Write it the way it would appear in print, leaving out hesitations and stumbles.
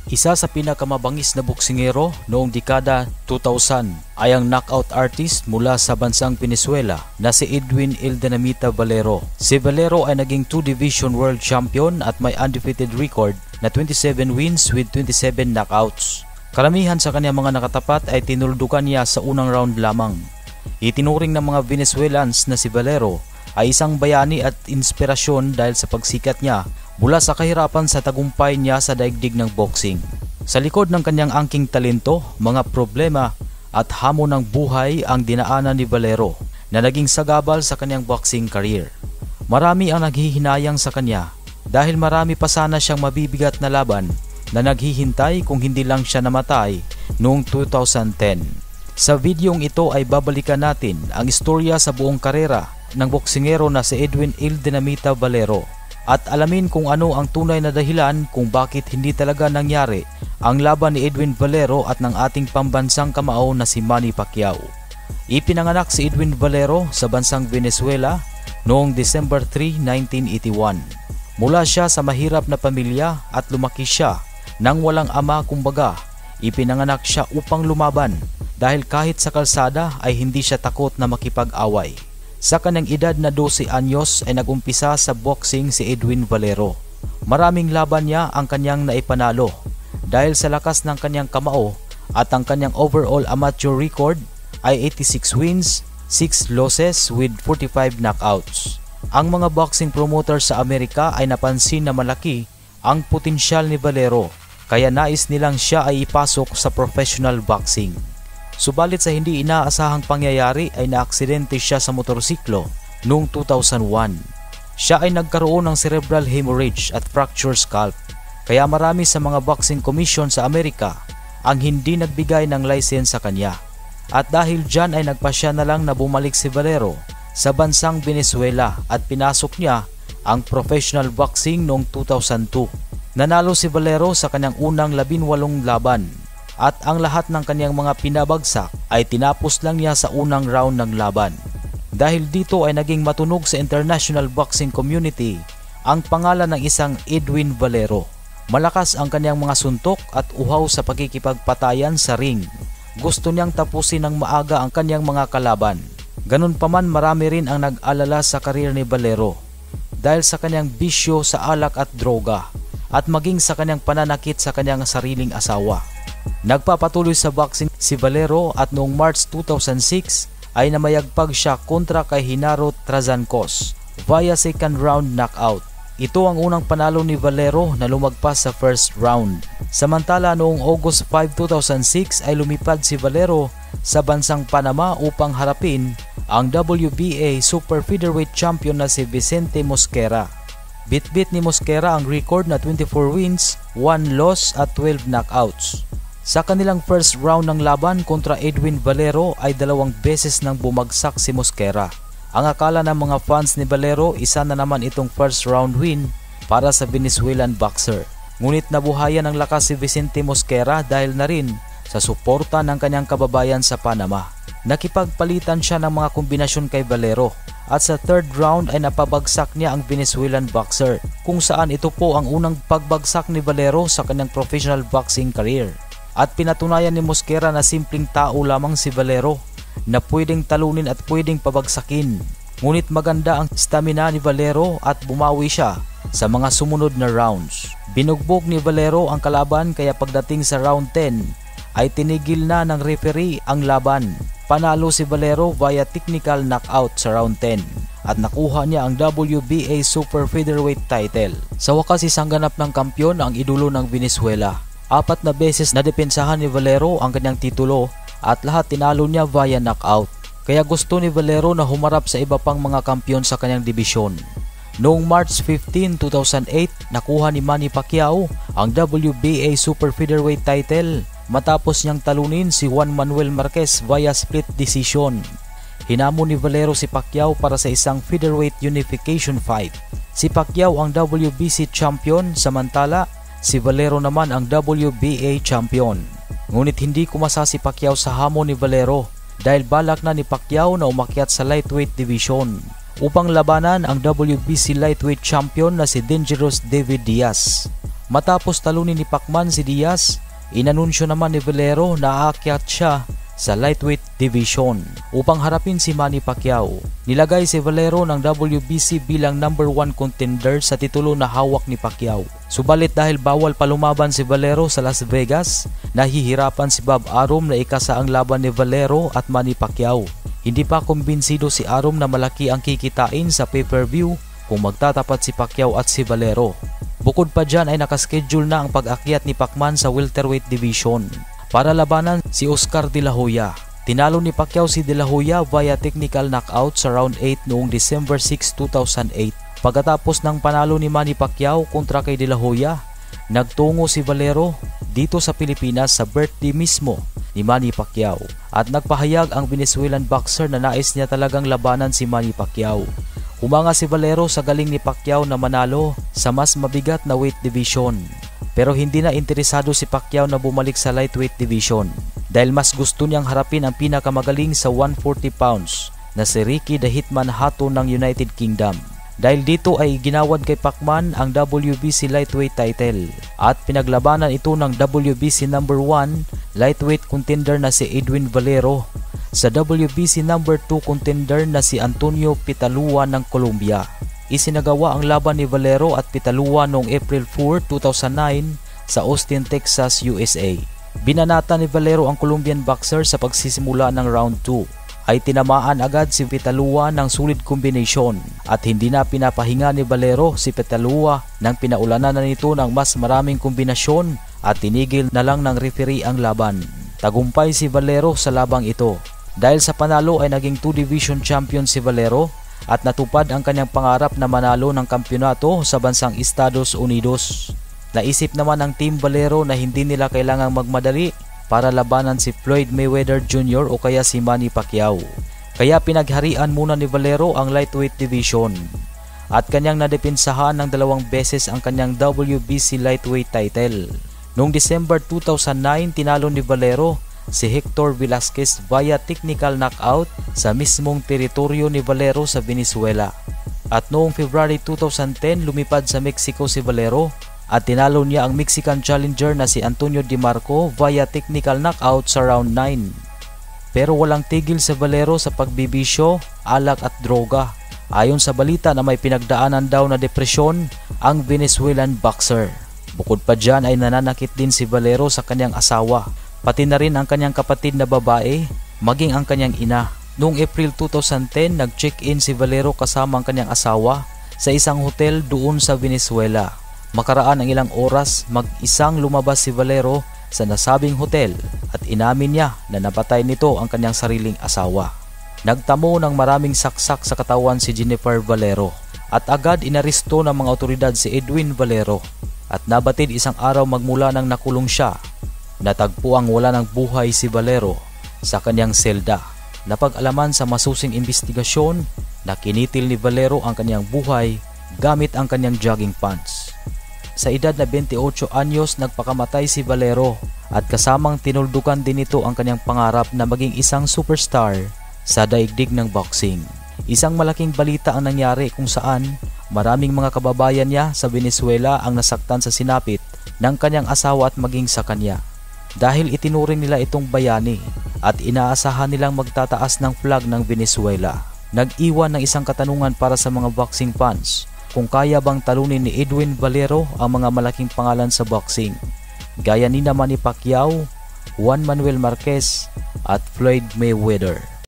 Isa sa pinakamabangis na boksingero noong dekada 2000 ay ang knockout artist mula sa bansang Venezuela na si Edwin El Dinamita Valero. Si Valero ay naging 2-division world champion at may undefeated record na 27 wins with 27 knockouts. Karamihan sa kanyang mga nakatapat ay tinuldukan niya sa unang round lamang. Itinuring ng mga Venezuelans na si Valero ay isang bayani at inspirasyon dahil sa pagsikat niya mula sa kahirapan sa tagumpay niya sa daigdig ng boxing. Sa likod ng kanyang angking talento, mga problema at hamon ng buhay ang dinaanan ni Valero na naging sagabal sa kanyang boxing career. Marami ang naghihinayang sa kanya dahil marami pa sana siyang mabibigat na laban na naghihintay kung hindi lang siya namatay noong 2010. Sa videong ito ay babalikan natin ang istorya sa buong karera ng boksingero na si Edwin El Dinamita Valero at alamin kung ano ang tunay na dahilan kung bakit hindi talaga nangyari ang laban ni Edwin Valero at ng ating pambansang kamao na si Manny Pacquiao. Ipinanganak si Edwin Valero sa bansang Venezuela noong December 3, 1981. Mula siya sa mahirap na pamilya at lumaki siya nang walang ama, kumbaga ipinanganak siya upang lumaban dahil kahit sa kalsada ay hindi siya takot na makipag-away. Sa kanyang edad na 12 anyos ay nagumpisa sa boxing si Edwin Valero. Maraming laban niya ang kanyang naipanalo dahil sa lakas ng kanyang kamao at ang kanyang overall amateur record ay 86 wins, 6 losses with 45 knockouts. Ang mga boxing promoter sa Amerika ay napansin na malaki ang potensyal ni Valero kaya nais nilang siya ay ipasok sa professional boxing. Subalit sa hindi inaasahang pangyayari ay naaksidente siya sa motorsiklo noong 2001. Siya ay nagkaroon ng cerebral hemorrhage at fracture scalp kaya marami sa mga boxing commission sa Amerika ang hindi nagbigay ng license sa kanya. At dahil dyan ay nagpasya na lang na bumalik si Valero sa bansang Venezuela at pinasok niya ang professional boxing noong 2002. Nanalo si Valero sa kanyang unang 18 laban. At ang lahat ng kanyang mga pinabagsak ay tinapos lang niya sa unang round ng laban. Dahil dito ay naging matunog sa international boxing community ang pangalan ng isang Edwin Valero. Malakas ang kanyang mga suntok at uhaw sa pagkikipagpatayan sa ring. Gusto niyang tapusin ng maaga ang kanyang mga kalaban. Ganun pa man, marami rin ang nag-alala sa karir ni Valero dahil sa kanyang bisyo sa alak at droga at maging sa kanyang pananakit sa kanyang sariling asawa. Nagpapatuloy sa boxing si Valero at noong March 2006 ay namayagpag siya kontra kay Genaro Trazancos via second round knockout. Ito ang unang panalo ni Valero na lumagpas sa first round. Samantala noong August 5, 2006 ay lumipad si Valero sa bansang Panama upang harapin ang WBA Super Featherweight Champion na si Vicente Mosquera. Bitbit ni Mosquera ang record na 24 wins, 1 loss at 12 knockouts. Sa kanilang first round ng laban kontra Edwin Valero ay 2 beses nang bumagsak si Mosquera. Ang akala ng mga fans ni Valero, isa na naman itong first round win para sa Venezuelan boxer. Ngunit nabuhayan ng lakas si Vicente Mosquera dahil na rin sa suporta ng kanyang kababayan sa Panama. Nakipagpalitan siya ng mga kombinasyon kay Valero at sa third round ay napabagsak niya ang Venezuelan boxer kung saan ito po ang unang pagbagsak ni Valero sa kanyang professional boxing career. At pinatunayan ni Mosquera na simpleng tao lamang si Valero na pwedeng talunin at pwedeng pabagsakin. Ngunit maganda ang stamina ni Valero at bumawi siya sa mga sumunod na rounds. Binugbog ni Valero ang kalaban kaya pagdating sa round 10 ay tinigil na ng referee ang laban. Panalo si Valero via technical knockout sa round 10 at nakuha niya ang WBA Super Featherweight title. Sa wakas isang ganap ng kampyon ang idolo ng Venezuela. 4 na beses na depensahan ni Valero ang kanyang titulo at lahat tinalo niya via knockout. Kaya gusto ni Valero na humarap sa iba pang mga kampiyon sa kanyang dibisyon. Noong March 15, 2008, nakuha ni Manny Pacquiao ang WBA Super Featherweight title matapos niyang talunin si Juan Manuel Marquez via split decision. Hinamon ni Valero si Pacquiao para sa isang featherweight unification fight. Si Pacquiao ang WBC champion, samantala si Valero naman ang WBA champion. Ngunit hindi kumasa si Pacquiao sa hamon ni Valero dahil balak na ni Pacquiao na umakyat sa lightweight division upang labanan ang WBC lightweight champion na si Dangerous David Diaz. Matapos talunin ni Pacman si Diaz, inanunsyo naman ni Valero na aakyat siya sa lightweight division upang harapin si Manny Pacquiao. Nilagay si Valero ng WBC bilang number 1 contender sa titulo na hawak ni Pacquiao. Subalit dahil bawal pa lumaban si Valero sa Las Vegas, nahihirapan si Bob Arum na ikasa ang laban ni Valero at Manny Pacquiao. Hindi pa kumbinsido si Arum na malaki ang kikitain sa pay-per-view kung magtatapat si Pacquiao at si Valero. Bukod pa dyan ay nakaschedule na ang pag-akyat ni Pacman sa welterweight division para labanan si Oscar De La Hoya. Tinalo ni Pacquiao si De La Hoya via technical knockout sa round 8 noong December 6, 2008. Pagkatapos ng panalo ni Manny Pacquiao kontra kay De La Hoya, nagtungo si Valero dito sa Pilipinas sa birthday mismo ni Manny Pacquiao at nagpahayag ang Venezuelan boxer na nais niya talagang labanan si Manny Pacquiao. Humanga si Valero sa galing ni Pacquiao na manalo sa mas mabigat na weight division. Pero hindi na interesado si Pacquiao na bumalik sa lightweight division dahil mas gusto niyang harapin ang pinakamagaling sa 140 pounds na si Ricky the Hitman Hatton ng United Kingdom. Dahil dito ay ginawad kay Pacman ang WBC lightweight title at pinaglabanan ito ng WBC number 1 lightweight contender na si Edwin Valero sa WBC number 2 contender na si Antonio Pitalua ng Colombia. Isinagawa ang laban ni Valero at Pitalua noong April 4, 2009 sa Austin, Texas, USA. Binanata ni Valero ang Colombian boxer sa pagsisimula ng round 2. Ay tinamaan agad si Pitalua ng solid combination at hindi na pinapahinga ni Valero si Pitalua nang pinaulanan na nito ng mas maraming kombinasyon at tinigil na lang ng referee ang laban. Tagumpay si Valero sa labang ito. Dahil sa panalo ay naging 2 division champion si Valero at natupad ang kanyang pangarap na manalo ng kampyonato sa bansang Estados Unidos. Naisip naman ng Team Valero na hindi nila kailangang magmadali para labanan si Floyd Mayweather Jr. o kaya si Manny Pacquiao. Kaya pinagharian muna ni Valero ang lightweight division at kanyang nadepensahan ng 2 beses ang kanyang WBC lightweight title. Noong December 2009, tinalo ni Valero si Hector Velasquez via technical knockout sa mismong teritoryo ni Valero sa Venezuela. At noong February 2010, lumipad sa Mexico si Valero at tinalo niya ang Mexican challenger na si Antonio Di Marco via technical knockout sa round 9. Pero walang tigil sa Valero sa pagbibisyo, alak at droga. Ayon sa balita na may pinagdaanan daw na depresyon ang Venezuelan boxer. Bukod pa dyan ay nananakit din si Valero sa kanyang asawa, pati na rin ang kanyang kapatid na babae, maging ang kanyang ina. Noong April 2010, nag-check-in si Valero kasama ang kanyang asawa sa isang hotel doon sa Venezuela. Makaraan ang ilang oras, mag-isang lumabas si Valero sa nasabing hotel at inamin niya na napatay nito ang kanyang sariling asawa. Nagtamo ng maraming saksak sa katawan si Jennifer Valero at agad inaresto ng mga otoridad si Edwin Valero at nabatid isang araw magmula nang nakulong siya. Natagpuang wala ng buhay si Valero sa kanyang selda. Napag-alaman sa masusing investigasyon na kinitil ni Valero ang kanyang buhay gamit ang kanyang jogging pants. Sa edad na 28 anyos, nagpakamatay si Valero at kasamang tinuldukan din ito ang kanyang pangarap na maging isang superstar sa daigdig ng boxing. Isang malaking balita ang nangyari kung saan maraming mga kababayan niya sa Venezuela ang nasaktan sa sinapit ng kanyang asawa at maging sa kanya. Dahil itinuring nila itong bayani at inaasahan nilang magtataas ng flag ng Venezuela. Nag-iwan ng isang katanungan para sa mga boxing fans kung kaya bang talunin ni Edwin Valero ang mga malaking pangalan sa boxing, gaya ni Manny Pacquiao, Juan Manuel Marquez at Floyd Mayweather.